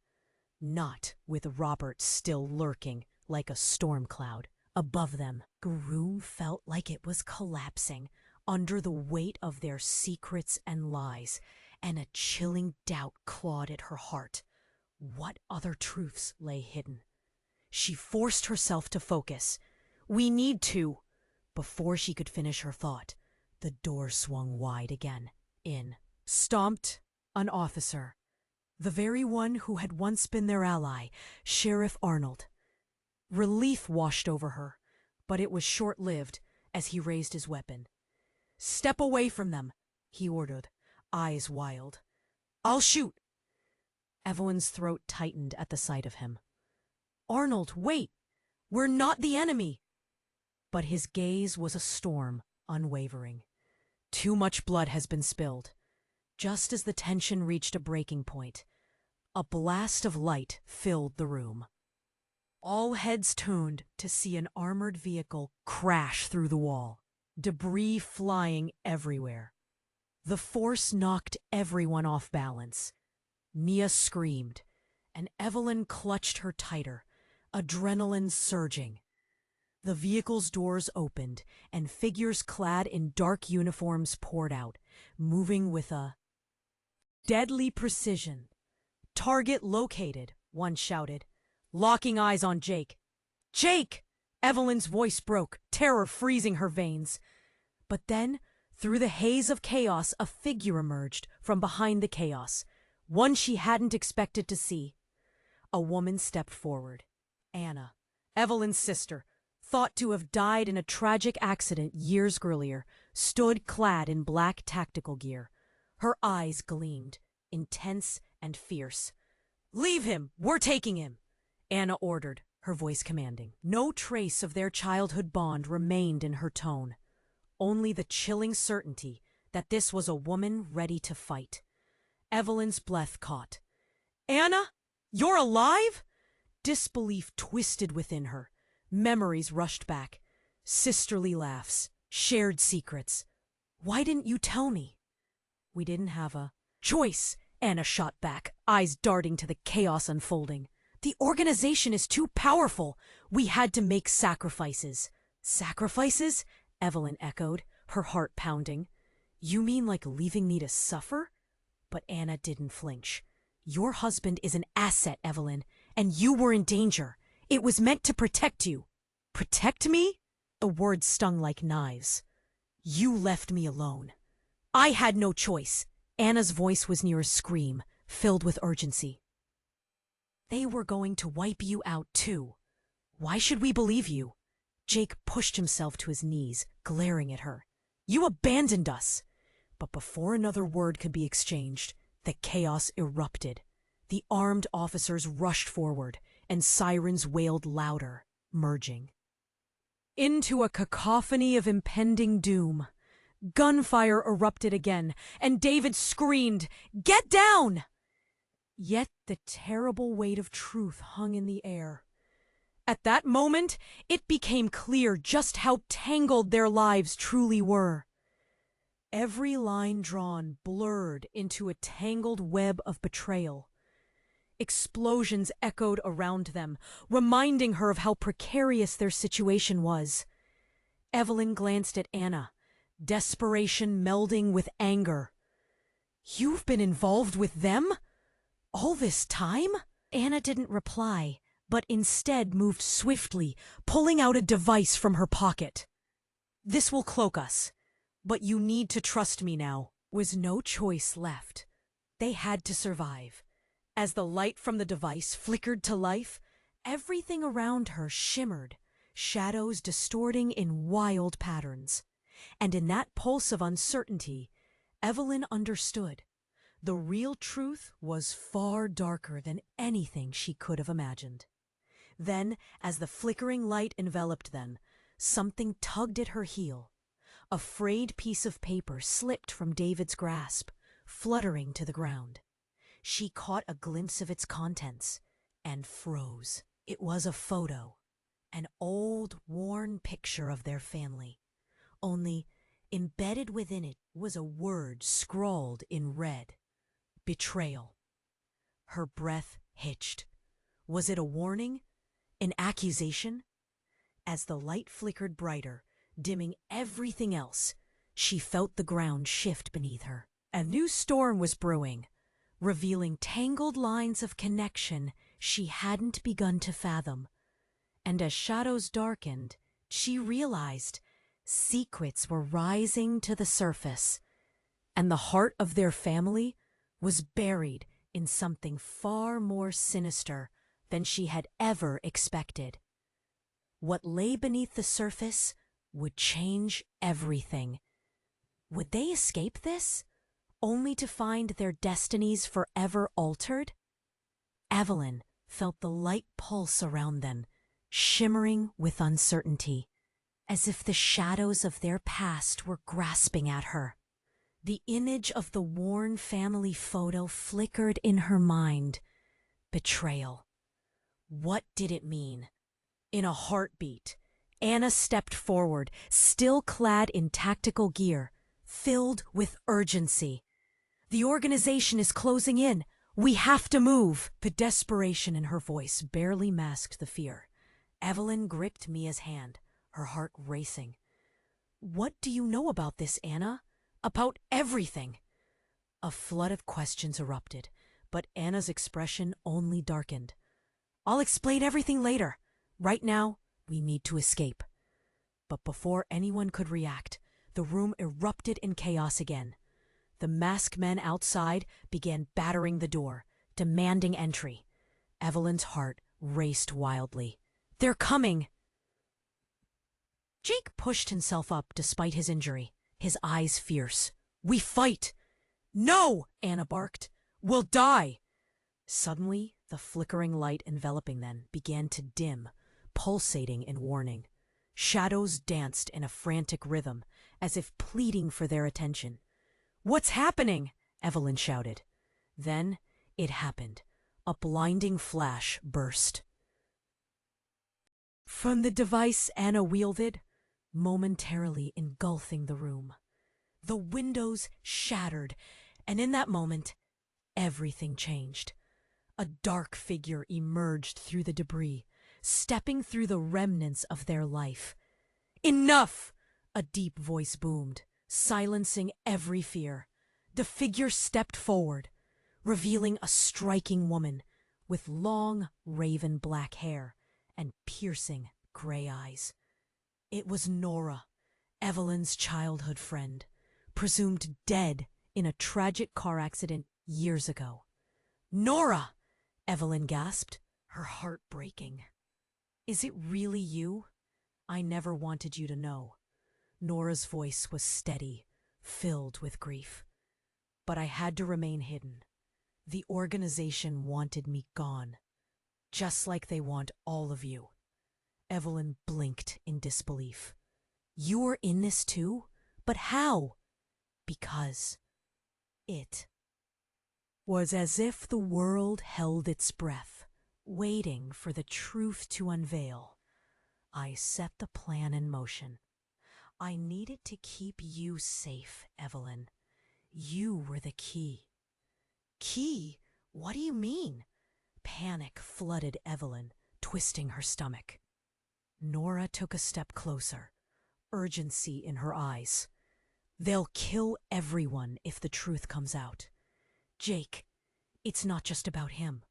Not with Robert still lurking like a storm cloud above them. Groom felt like it was collapsing under the weight of their secrets and lies, and a chilling doubt clawed at her heart. What other truths lay hidden? She forced herself to focus. "We need to." Before she could finish her thought, the door swung wide again. In stomped an officer. The very one who had once been their ally, Sheriff Arnold. Relief washed over her, but it was short-lived as he raised his weapon. "Step away from them," he ordered, eyes wild. I'll shoot. Evelyn's throat tightened at the sight of him. Arnold, wait! We're not the enemy! But his gaze was a storm, unwavering. Too much blood has been spilled. Just as the tension reached a breaking point, a blast of light filled the room. All heads turned to see an armored vehicle crash through the wall, debris flying everywhere. The force knocked everyone off balance. Mia screamed, and Evelyn clutched her tighter, adrenaline surging. The vehicle's doors opened, and figures clad in dark uniforms poured out, moving with a deadly precision. Target located, one shouted, locking eyes on Jake. Jake! Evelyn's voice broke, terror freezing her veins. But then, through the haze of chaos, a figure emerged from behind the chaos, one she hadn't expected to see. A woman stepped forward. Anna, Evelyn's sister, thought to have died in a tragic accident years earlier, stood clad in black tactical gear. Her eyes gleamed, intense and fierce. "Leave him! We're taking him!" Anna ordered, her voice commanding. No trace of their childhood bond remained in her tone. Only the chilling certainty that this was a woman ready to fight. Evelyn's breath caught. "Anna? You're alive?" Disbelief twisted within her. Memories rushed back. Sisterly laughs. Shared secrets. "Why didn't you tell me?" "We didn't have a choice," Anna shot back, eyes darting to the chaos unfolding. "The organization is too powerful. We had to make sacrifices." "Sacrifices?" Evelyn echoed, her heart pounding. "You mean like leaving me to suffer?" But Anna didn't flinch. "Your husband is an asset, Evelyn, and you were in danger. It was meant to protect you." "Protect me?" The words stung like knives. "You left me alone." "I had no choice." Anna's voice was near a scream, filled with urgency. "They were going to wipe you out too. Why should we believe you?" Jake pushed himself to his knees, glaring at her. "You abandoned us." But before another word could be exchanged, the chaos erupted. The armed officers rushed forward, and sirens wailed louder, merging into a cacophony of impending doom. Gunfire erupted again, and David screamed, "Get down!" Yet the terrible weight of truth hung in the air. At that moment, it became clear just how tangled their lives truly were. Every line drawn blurred into a tangled web of betrayal. Explosions echoed around them, reminding her of how precarious their situation was. Evelyn glanced at Anna, desperation melding with anger. "You've been involved with them? All this time?" Anna didn't reply, but instead moved swiftly, pulling out a device from her pocket. "This will cloak us, but you need to trust me now." Was no choice left. They had to survive. As the light from the device flickered to life, everything around her shimmered, shadows distorting in wild patterns. And in that pulse of uncertainty, Evelyn understood. The real truth was far darker than anything she could have imagined. Then, as the flickering light enveloped them, something tugged at her heel. A frayed piece of paper slipped from David's grasp, fluttering to the ground. She caught a glimpse of its contents and froze. It was a photo, an old, worn picture of their family. Only, embedded within it was a word scrawled in red. Betrayal. Her breath hitched. Was it a warning? An accusation? As the light flickered brighter, dimming everything else, she felt the ground shift beneath her. A new storm was brewing, revealing tangled lines of connection she hadn't begun to fathom. And as shadows darkened, she realized secrets were rising to the surface, and the heart of their family was buried in something far more sinister than she had ever expected. What lay beneath the surface would change everything. Would they escape this? only to find their destinies forever altered? Evelyn felt the light pulse around them, shimmering with uncertainty, as if the shadows of their past were grasping at her. The image of the worn family photo flickered in her mind. Betrayal. What did it mean? In a heartbeat, Anna stepped forward, still clad in tactical gear, filled with urgency. The organization is closing in. We have to move. The desperation in her voice barely masked the fear. Evelyn gripped Mia's hand, her heart racing. What do you know about this, Anna? About everything. A flood of questions erupted, but Anna's expression only darkened. I'll explain everything later. Right now, we need to escape. But before anyone could react, the room erupted in chaos again. The masked men outside began battering the door, demanding entry. Evelyn's heart raced wildly. They're coming! Jake pushed himself up despite his injury, his eyes fierce. We fight! No! Anna barked. We'll die! Suddenly, the flickering light enveloping them began to dim, pulsating in warning. Shadows danced in a frantic rhythm, as if pleading for their attention. What's happening? Evelyn shouted. Then it happened. A blinding flash burst. From the device Anna wielded, momentarily engulfing the room. The windows shattered, and in that moment, everything changed. A dark figure emerged through the debris, stepping through the remnants of their life. Enough! A deep voice boomed, silencing every fear. The figure stepped forward, revealing a striking woman with long, raven black hair and piercing gray eyes. It was Nora, Evelyn's childhood friend, presumed dead in a tragic car accident years ago. Nora! Evelyn gasped, her heart breaking. Is it really you? I never wanted you to know. Nora's voice was steady, filled with grief. But I had to remain hidden. The organization wanted me gone, just like they want all of you. Evelyn blinked in disbelief. You are in this too? But how? Because it was as if the world held its breath, waiting for the truth to unveil. I set the plan in motion. I needed to keep you safe, Evelyn. You were the key. Key? What do you mean? Panic flooded Evelyn, twisting her stomach. Nora took a step closer, urgency in her eyes. They'll kill everyone if the truth comes out. Jake, it's not just about him.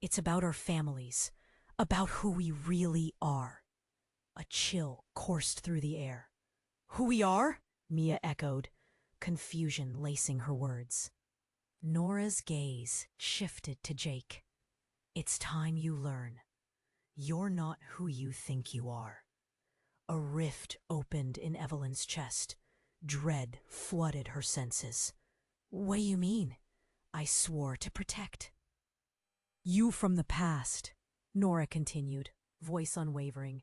It's about our families, about who we really are. A chill coursed through the air. Who we are? Mia echoed, confusion lacing her words. Nora's gaze shifted to Jake. It's time you learn. You're not who you think you are. A rift opened in Evelyn's chest. Dread flooded her senses. What do you mean? I swore to protect. You from the past, Nora continued, voice unwavering.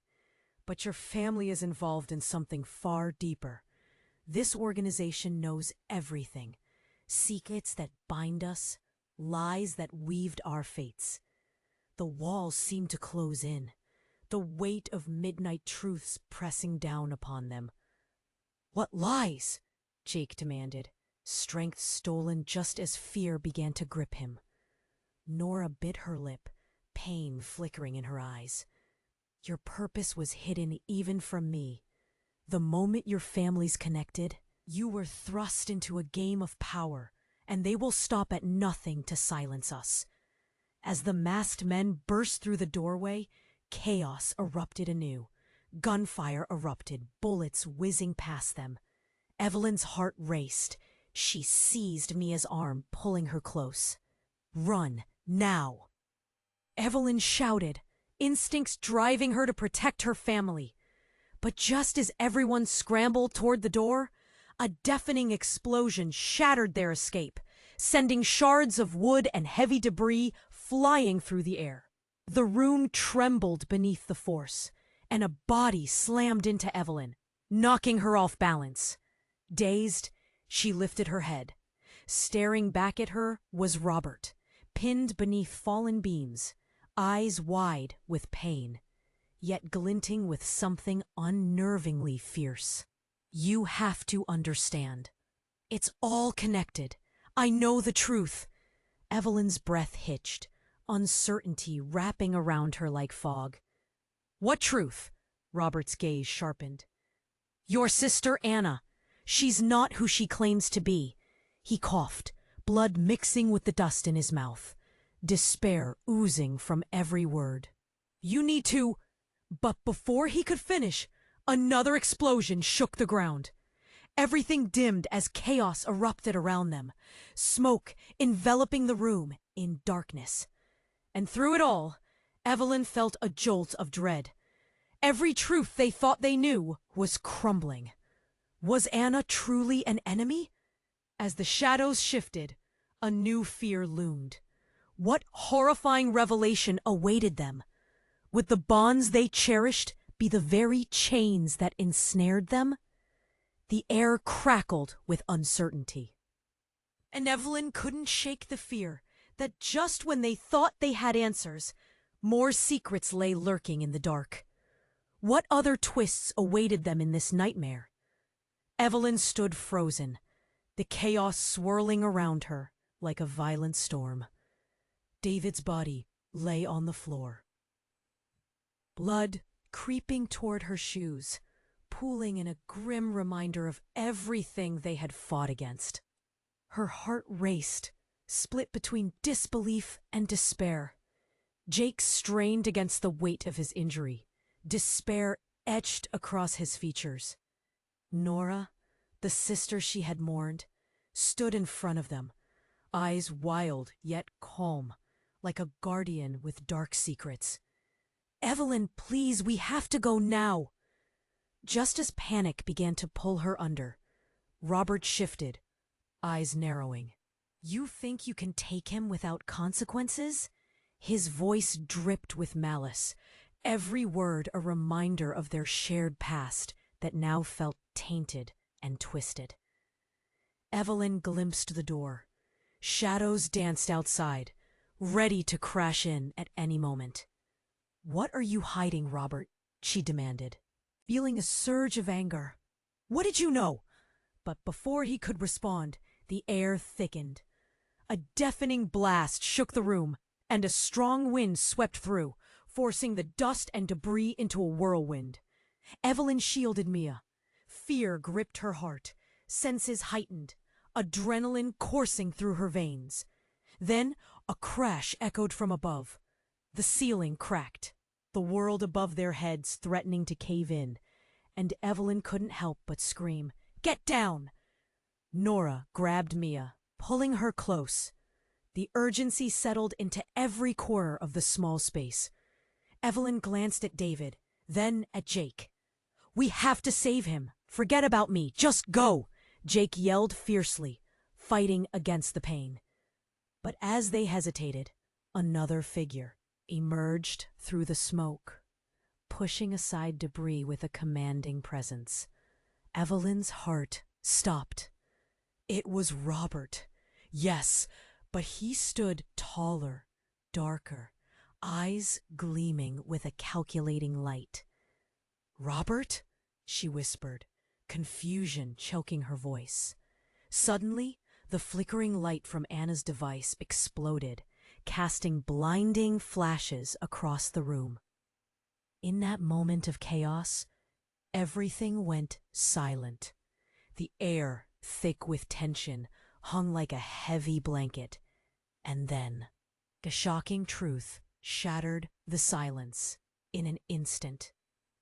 But your family is involved in something far deeper. This organization knows everything. Secrets that bind us, lies that weaved our fates. The walls seem to close in, the weight of midnight truths pressing down upon them. What lies? Jake demanded, strength stolen just as fear began to grip him. Nora bit her lip, pain flickering in her eyes. Your purpose was hidden even from me. The moment your families connected, you were thrust into a game of power, and they will stop at nothing to silence us. As the masked men burst through the doorway, chaos erupted anew. Gunfire erupted, bullets whizzing past them. Evelyn's heart raced. She seized Mia's arm, pulling her close. Run, now! Evelyn shouted, instincts driving her to protect her family. But just as everyone scrambled toward the door, A deafening explosion shattered their escape, sending shards of wood and heavy debris flying through the air. The room trembled beneath the force, and a body slammed into Evelyn, knocking her off balance. Dazed, she lifted her head. Staring back at her was Robert, pinned beneath fallen beams, eyes wide with pain, yet glinting with something unnervingly fierce. "You have to understand. It's all connected. I know the truth." Evelyn's breath hitched, uncertainty wrapping around her like fog. "What truth?" Robert's gaze sharpened. "Your sister Anna. She's not who she claims to be." He coughed, blood mixing with the dust in his mouth, despair oozing from every word. "You need to—" But before he could finish, another explosion shook the ground. Everything dimmed as chaos erupted around them, smoke enveloping the room in darkness. And through it all, Evelyn felt a jolt of dread. Every truth they thought they knew was crumbling. Was Anna truly an enemy? As the shadows shifted, a new fear loomed. What horrifying revelation awaited them? Would the bonds they cherished be the very chains that ensnared them? The air crackled with uncertainty. And Evelyn couldn't shake the fear that just when they thought they had answers, more secrets lay lurking in the dark. What other twists awaited them in this nightmare? Evelyn stood frozen, the chaos swirling around her like a violent storm. David's body lay on the floor, blood creeping toward her shoes, pooling in a grim reminder of everything they had fought against. Her heart raced, split between disbelief and despair. Jake strained against the weight of his injury, despair etched across his features. Nora, the sister she had mourned, stood in front of them, eyes wild yet calm, like a guardian with dark secrets. "Evelyn, please, we have to go now." Just as panic began to pull her under, Robert shifted, eyes narrowing. "You think you can take him without consequences?" His voice dripped with malice, every word a reminder of their shared past that now felt tainted and twisted. Evelyn glimpsed the door. Shadows danced outside, ready to crash in at any moment. "What are you hiding, Robert?" she demanded, feeling a surge of anger. "What did you know?" But before he could respond, the air thickened. A deafening blast shook the room, and a strong wind swept through, forcing the dust and debris into a whirlwind. Evelyn shielded Mia. Fear gripped her heart, senses heightened, adrenaline coursing through her veins. Then a crash echoed from above. The ceiling cracked, the world above their heads threatening to cave in, and Evelyn couldn't help but scream, "Get down!" Nora grabbed Mia, pulling her close. The urgency settled into every corner of the small space. Evelyn glanced at David, then at Jake. "We have to save him. Forget about me. Just go!" Jake yelled fiercely, fighting against the pain. But as they hesitated, another figure emerged through the smoke, pushing aside debris with a commanding presence. Evelyn's heart stopped. It was Robert. Yes, but he stood taller, darker, eyes gleaming with a calculating light. "Robert?" she whispered, confusion choking her voice. Suddenly, the flickering light from Anna's device exploded, casting blinding flashes across the room. In that moment of chaos, everything went silent. The air, thick with tension, hung like a heavy blanket. And then, a shocking truth shattered the silence in an instant.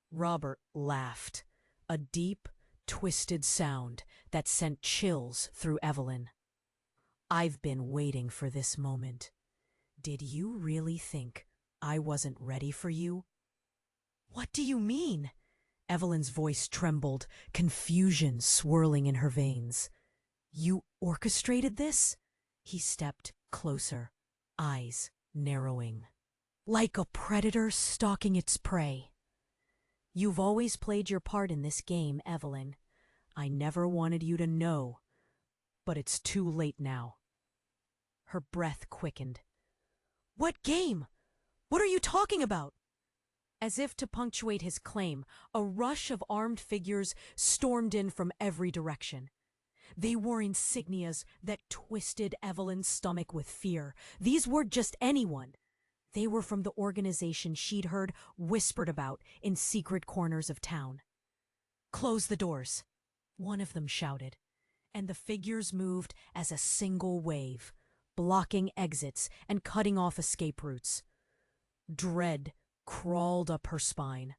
Robert laughed, a deep, twisted sound that sent chills through Evelyn. "I've been waiting for this moment. Did you really think I wasn't ready for you?" "What do you mean?" Evelyn's voice trembled, confusion swirling in her veins. You orchestrated this? He stepped closer, eyes narrowing. Like a predator stalking its prey. You've always played your part in this game, Evelyn. I never wanted you to know, but it's too late now. Her breath quickened. What game? What are you talking about? As if to punctuate his claim, a rush of armed figures stormed in from every direction. They wore insignias that twisted Evelyn's stomach with fear. These weren't just anyone. They were from the organization she'd heard whispered about in secret corners of town. Close the doors, one of them shouted, and the figures moved as a single wave, blocking exits and cutting off escape routes. Dread crawled up her spine.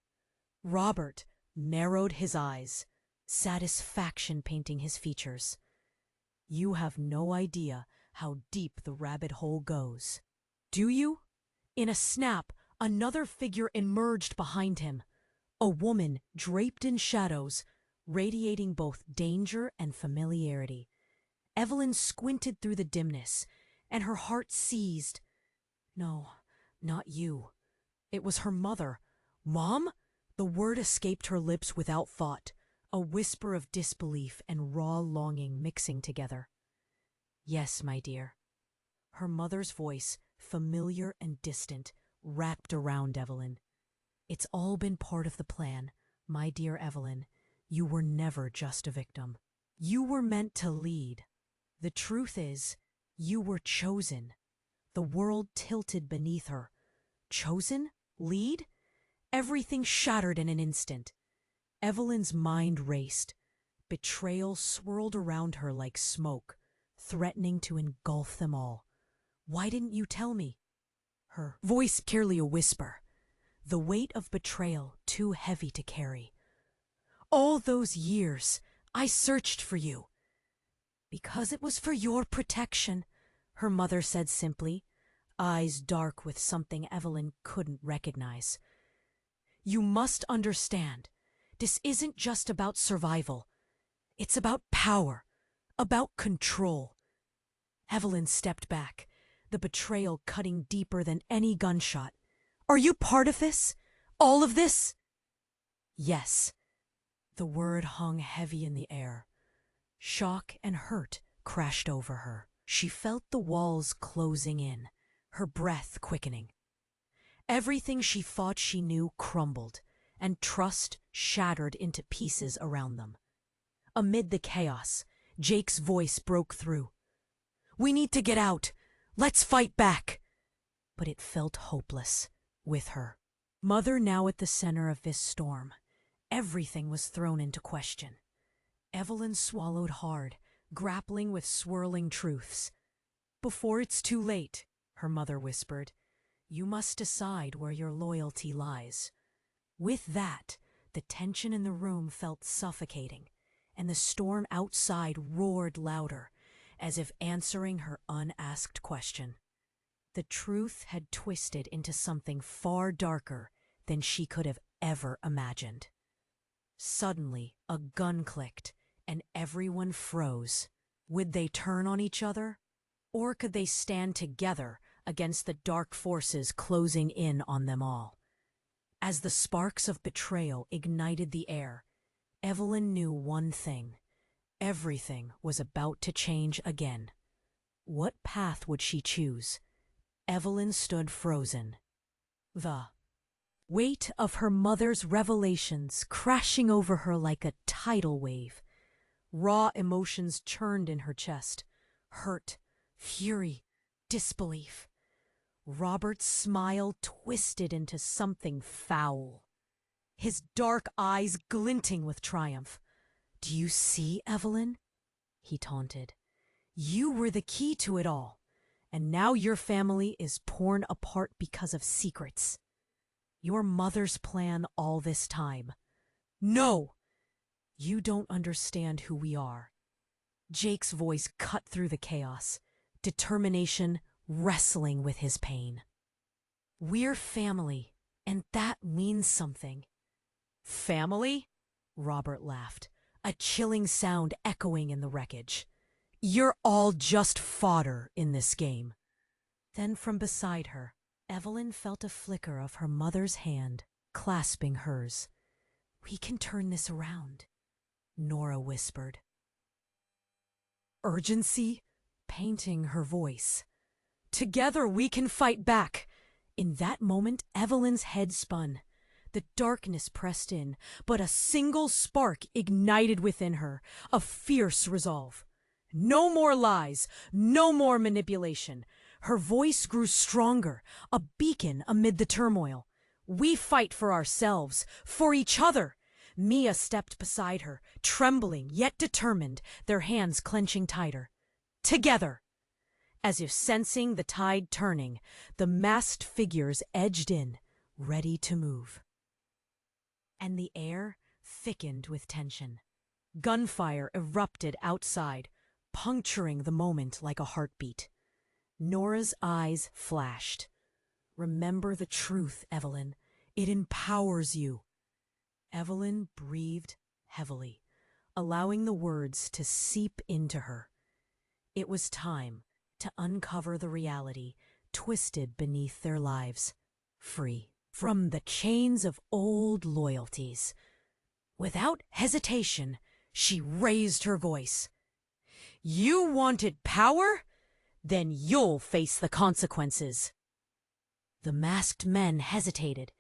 Robert narrowed his eyes, satisfaction painting his features. You have no idea how deep the rabbit hole goes. Do you? In a snap, another figure emerged behind him. A woman draped in shadows, radiating both danger and familiarity. Evelyn squinted through the dimness, and her heart seized. No, not you. It was her mother. Mom? The word escaped her lips without thought, a whisper of disbelief and raw longing mixing together. Yes, my dear. Her mother's voice, familiar and distant, wrapped around Evelyn. It's all been part of the plan, my dear Evelyn. You were never just a victim. You were meant to lead. The truth is, you were chosen. The world tilted beneath her. Chosen? Lead? Everything shattered in an instant. Evelyn's mind raced. Betrayal swirled around her like smoke, threatening to engulf them all. Why didn't you tell me? Her voice purely a whisper. The weight of betrayal too heavy to carry. All those years, I searched for you. Because it was for your protection, her mother said simply, eyes dark with something Evelyn couldn't recognize. You must understand, this isn't just about survival. It's about power, about control. Evelyn stepped back, the betrayal cutting deeper than any gunshot. Are you part of this? All of this? Yes. The word hung heavy in the air. Shock and hurt crashed over her. She felt the walls closing in, her breath quickening. Everything she thought she knew crumbled, and trust shattered into pieces around them. Amid the chaos, Jake's voice broke through. We need to get out. Let's fight back. But it felt hopeless with her. Mother now at the center of this storm. Everything was thrown into question. Evelyn swallowed hard, grappling with swirling truths. Before it's too late, her mother whispered, you must decide where your loyalty lies. With that, the tension in the room felt suffocating, and the storm outside roared louder, as if answering her unasked question. The truth had twisted into something far darker than she could have ever imagined. Suddenly, a gun clicked, and everyone froze. Would they turn on each other? Or could they stand together against the dark forces closing in on them all? As the sparks of betrayal ignited the air, Evelyn knew one thing. Everything was about to change again. What path would she choose? Evelyn stood frozen. The weight of her mother's revelations crashing over her like a tidal wave. Raw emotions churned in her chest. Hurt, fury, disbelief. Robert's smile twisted into something foul, his dark eyes glinting with triumph. Do you see, Evelyn? He taunted. You were the key to it all, and now your family is torn apart because of secrets. Your mother's plan all this time. No! You don't understand who we are. Jake's voice cut through the chaos, determination wrestling with his pain. We're family, and that means something. Family? Robert laughed, a chilling sound echoing in the wreckage. You're all just fodder in this game. Then from beside her, Evelyn felt a flicker of her mother's hand clasping hers. We can turn this around, Nora whispered. Urgency painting her voice. Together we can fight back. In that moment, Evelyn's head spun. The darkness pressed in, but a single spark ignited within her, a fierce resolve. No more lies, no more manipulation. Her voice grew stronger, a beacon amid the turmoil. We fight for ourselves, for each other. Mia stepped beside her, trembling yet determined, their hands clenching tighter. Together! As if sensing the tide turning, the masked figures edged in, ready to move. And the air thickened with tension. Gunfire erupted outside, puncturing the moment like a heartbeat. Nora's eyes flashed. Remember the truth, Evelyn. It empowers you. Evelyn breathed heavily, allowing the words to seep into her. It was time to uncover the reality twisted beneath their lives, free from the chains of old loyalties. Without hesitation, she raised her voice. You wanted power? Then you'll face the consequences. The masked men hesitated,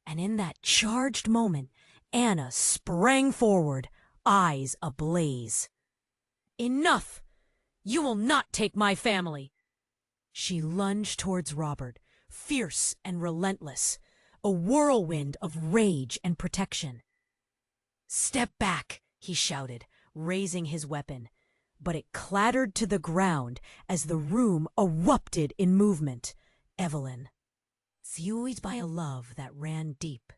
and in that charged moment, Anna sprang forward, eyes ablaze. Enough! You will not take my family! She lunged towards Robert, fierce and relentless, a whirlwind of rage and protection. Step back, he shouted, raising his weapon, but it clattered to the ground as the room erupted in movement. Evelyn, fueled by a love that ran deep,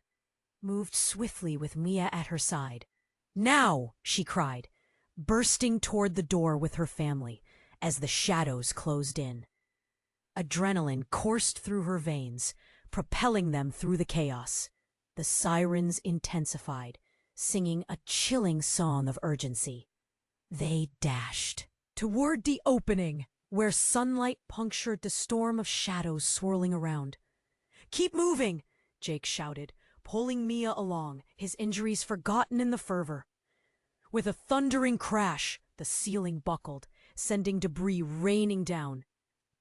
moved swiftly with Mia at her side. Now, she cried, bursting toward the door with her family as the shadows closed in. Adrenaline coursed through her veins, propelling them through the chaos. The sirens intensified, singing a chilling song of urgency. They dashed toward the opening, where sunlight punctured the storm of shadows swirling around. Keep moving, Jake shouted, pulling Mia along, his injuries forgotten in the fervor. With a thundering crash, the ceiling buckled, sending debris raining down.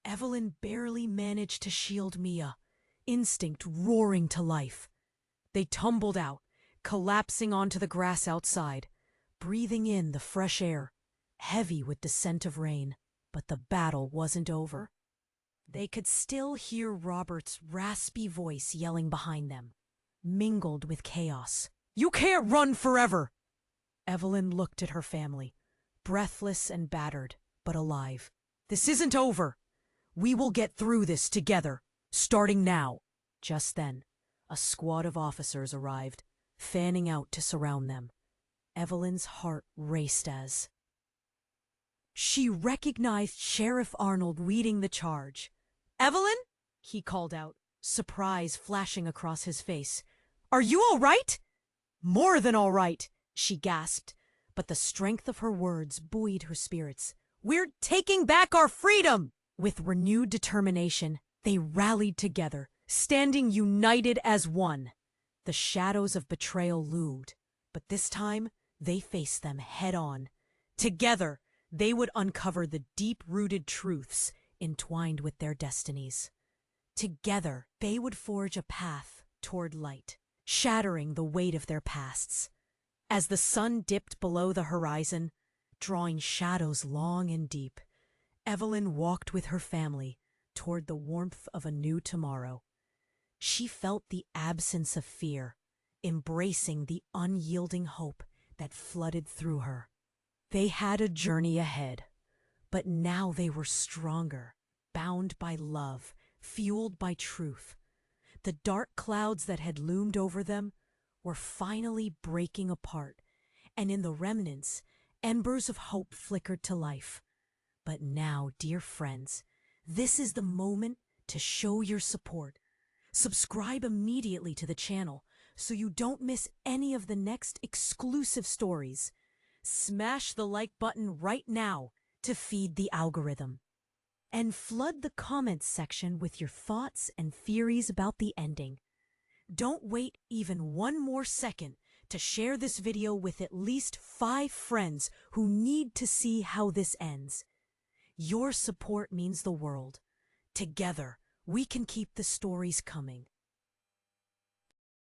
Evelyn barely managed to shield Mia, instinct roaring to life. They tumbled out, collapsing onto the grass outside, breathing in the fresh air, heavy with the scent of rain. But the battle wasn't over. They could still hear Robert's raspy voice yelling behind them, mingled with chaos. You can't run forever! Evelyn looked at her family, breathless and battered, but alive. This isn't over. We will get through this together, starting now. Just then, a squad of officers arrived, fanning out to surround them. Evelyn's heart raced as she recognized Sheriff Arnold leading the charge. Evelyn? He called out, surprise flashing across his face. Are you all right? More than all right, she gasped, but the strength of her words buoyed her spirits. We're taking back our freedom! With renewed determination, they rallied together, standing united as one. The shadows of betrayal loomed, but this time they faced them head on. Together, they would uncover the deep-rooted truths entwined with their destinies. Together, they would forge a path toward light, shattering the weight of their pasts. As the sun dipped below the horizon, drawing shadows long and deep, Evelyn walked with her family toward the warmth of a new tomorrow. She felt the absence of fear, embracing the unyielding hope that flooded through her. They had a journey ahead, but now they were stronger, bound by love, fueled by truth. The dark clouds that had loomed over them were finally breaking apart, and in the remnants, embers of hope flickered to life. But now, dear friends, this is the moment to show your support. Subscribe immediately to the channel so you don't miss any of the next exclusive stories. Smash the like button right now to feed the algorithm. And flood the comments section with your thoughts and theories about the ending. Don't wait even one more second to share this video with at least 5 friends who need to see how this ends. Your support means the world. Together, we can keep the stories coming.